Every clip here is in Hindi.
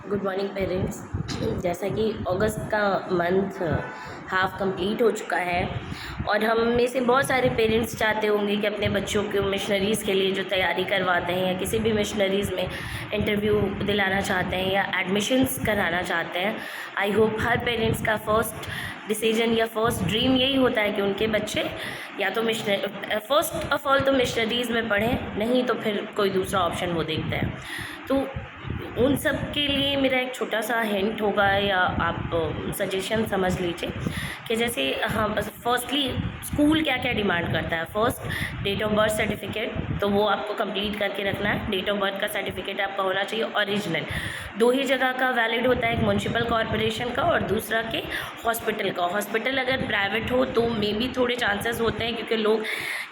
Good morning parents. जैसा कि अगस्त का मंथ हाफ कंप्लीट हो चुका है और हम में से बहुत सारे पेरेंट्स चाहते होंगे कि अपने बच्चों को मिशनरीज़ के लिए जो तैयारी करवाते हैं या किसी भी मिशनरीज़ में इंटरव्यू दिलाना चाहते हैं या एडमिशन्स कराना चाहते हैं। आई होप हर पेरेंट्स का फर्स्ट डिसीजन या फर्स्ट ड्रीम यही होता है कि उनके बच्चे या तो फर्स्ट ऑफ ऑल तो मिशनरीज़ में पढ़ें, नहीं तो फिर कोई दूसरा ऑप्शन वो देखते हैं। तो उन सब के लिए मेरा एक छोटा सा हिंट होगा या आप सजेशन समझ लीजिए कि जैसे हाँ, बस फर्स्टली स्कूल क्या क्या डिमांड करता है। First date of birth certificate, तो वो आपको कंप्लीट करके रखना है। डेट ऑफ बर्थ का सर्टिफिकेट आपका होना चाहिए ओरिजिनल। दो ही जगह का वैलिड होता है, एक म्यूनसिपल कॉरपोरेशन का और दूसरा के हॉस्पिटल का। हॉस्पिटल अगर प्राइवेट हो तो मे बी थोड़े चांसेस होते हैं क्योंकि लोग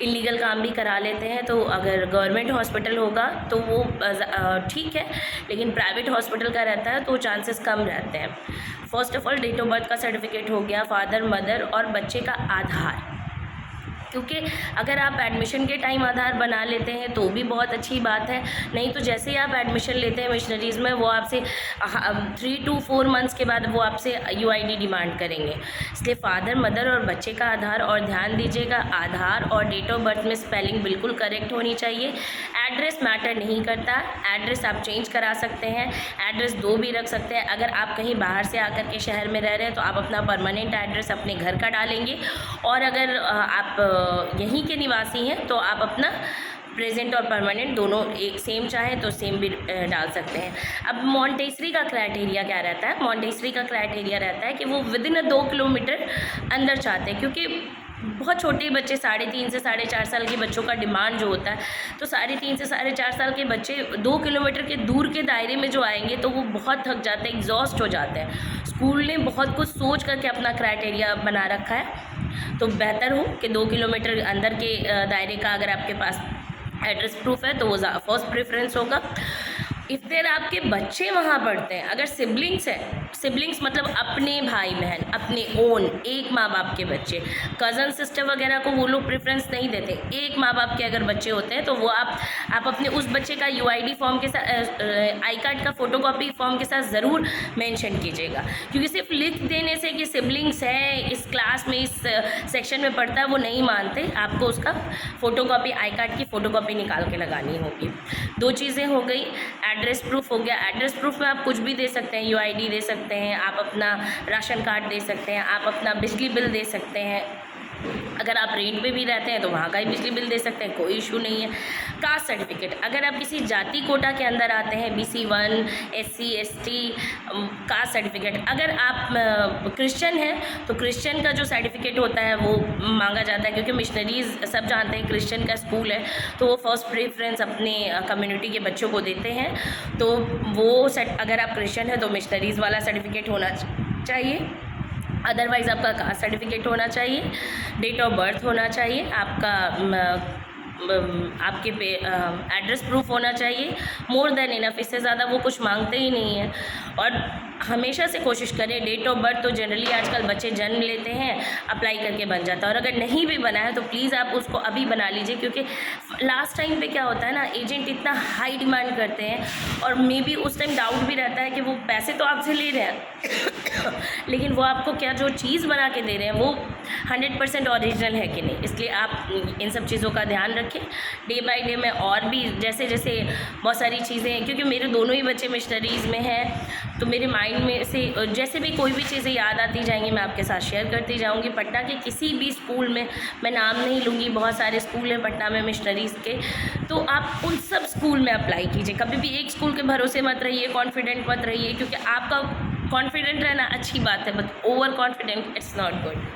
इलीगल काम भी करा लेते हैं। तो अगर गवर्नमेंट हॉस्पिटल होगा तो वो ठीक है, लेकिन प्राइवेट हॉस्पिटल का रहता है तो चांसेस कम रहते हैं। First of all date of birth का सर्टिफिकेट हो गया, फादर मदर और बच्चे का आधार, क्योंकि अगर आप एडमिशन के टाइम आधार बना लेते हैं तो भी बहुत अच्छी बात है। नहीं तो जैसे ही आप एडमिशन लेते हैं मिशनरीज़ में, वो आपसे 3 to 4 मंथ्स के बाद वो आपसे UID डिमांड करेंगे। इसलिए फादर मदर और बच्चे का आधार, और ध्यान दीजिएगा आधार और डेट ऑफ बर्थ में स्पेलिंग बिल्कुल करेक्ट होनी चाहिए। एड्रेस मैटर नहीं करता, एड्रेस आप चेंज करा सकते हैं, एड्रेस 2 भी रख सकते हैं। अगर आप कहीं बाहर से आकर के शहर में रह रहे हैं तो आप अपना परमानेंट एड्रेस अपने घर का डालेंगे, और अगर आप यहीं के निवासी हैं तो आप अपना प्रेजेंट और परमानेंट दोनों एक सेम चाहे तो सेम भी डाल सकते हैं। अब मॉन्टेसरी का क्राइटेरिया क्या रहता है? मॉन्टेसरी का क्राइटेरिया रहता है कि वो विदिन 2 किलोमीटर अंदर चाहते हैं, क्योंकि बहुत छोटे बच्चे 3.5 से 4.5 साल के बच्चों का डिमांड जो होता है, तो 3.5 से 4.5 साल के बच्चे 2 किलोमीटर के दूर के दायरे में जो आएंगे तो वो बहुत थक जाते हैं, एग्जॉस्ट हो जाते हैं। स्कूल ने बहुत कुछ सोच करके अपना क्राइटेरिया बना रखा है, तो बेहतर हो कि 2 किलोमीटर अंदर के दायरे का अगर आपके पास एड्रेस प्रूफ है तो वो फर्स्ट प्रेफरेंस होगा। इफ़ देर आपके बच्चे वहाँ पढ़ते हैं, अगर सिबलिंग्स है, सिबलिंग्स मतलब अपने भाई बहन, अपने ओन एक माँ बाप के बच्चे, कज़न सिस्टर वगैरह को वो लोग प्रेफरेंस नहीं देते। एक माँ बाप के अगर बच्चे होते हैं तो वो आप अपने उस बच्चे का UID फॉर्म के साथ, आई कार्ड का फ़ोटोकॉपी फॉर्म के साथ ज़रूर मेंशन कीजिएगा, क्योंकि सिर्फ लिख देने से कि सिबलिंग्स है, इस क्लास में, इस सेक्शन में पढ़ता है, वो नहीं मानते। आपको उसका फ़ोटोकॉपी, आई कार्ड की फ़ोटोकॉपी निकाल के लगानी होगी। 2 चीज़ें हो गई। एड्रेस प्रूफ हो गया, एड्रेस प्रूफ में आप कुछ भी दे सकते हैं, UID दे सकते हैं, आप अपना राशन कार्ड दे सकते हैं, आप अपना बिजली बिल दे सकते हैं। अगर आप रेंट पे भी रहते हैं तो वहाँ का ही बिजली बिल दे सकते हैं, कोई इशू नहीं है। कास्ट सर्टिफिकेट, अगर आप किसी जाति कोटा के अंदर आते हैं, BC1, SC ST, caste certificate. अगर आप क्रिश्चियन हैं तो क्रिश्चियन का जो सर्टिफिकेट होता है वो मांगा जाता है, क्योंकि मिशनरीज़ सब जानते हैं क्रिश्चियन का स्कूल है तो वो फर्स्ट प्रेफरेंस अपने कम्युनिटी के बच्चों को देते हैं। तो वो अगर आप क्रिश्चियन हैं तो मिशनरीज़ वाला सर्टिफिकेट होना चाहिए। अदरवाइज़ आपका कास्ट सर्टिफिकेट होना चाहिए, डेट ऑफ बर्थ होना चाहिए, आपके पे एड्रेस प्रूफ होना चाहिए। मोर देन इनफ, इससे ज़्यादा वो कुछ मांगते ही नहीं हैं। और हमेशा से कोशिश करें, डेट ऑफ बर्थ तो जनरली आजकल बच्चे जन्म लेते हैं, अप्लाई करके बन जाता है, और अगर नहीं भी बना है तो प्लीज़ आप उसको अभी बना लीजिए, क्योंकि लास्ट टाइम पे क्या होता है ना, एजेंट इतना हाई डिमांड करते हैं और मे बी उस टाइम डाउट भी रहता है कि वो पैसे तो आपसे ले रहे हैं लेकिन वो आपको क्या जो चीज़ बना के दे रहे हैं वो 100% ओरिजिनल है कि नहीं। इसलिए आप इन सब चीज़ों का ध्यान रखें। डे बाय डे में और भी जैसे जैसे बहुत सारी चीज़ें हैं, क्योंकि मेरे दोनों ही बच्चे मिशनरीज़ में हैं तो मेरे माइंड में से जैसे भी कोई भी चीज़ें याद आती जाएंगी मैं आपके साथ शेयर करती जाऊंगी। पटना के किसी भी स्कूल में, मैं नाम नहीं लूँगी, बहुत सारे स्कूल हैं पटना में मिशनरीज़ के, तो आप उन सब स्कूल में अप्लाई कीजिए। कभी भी एक स्कूल के भरोसे मत रहिए, कॉन्फिडेंट मत रहिए, क्योंकि आपका कॉन्फिडेंट रहना अच्छी बात है but over confident it's not good.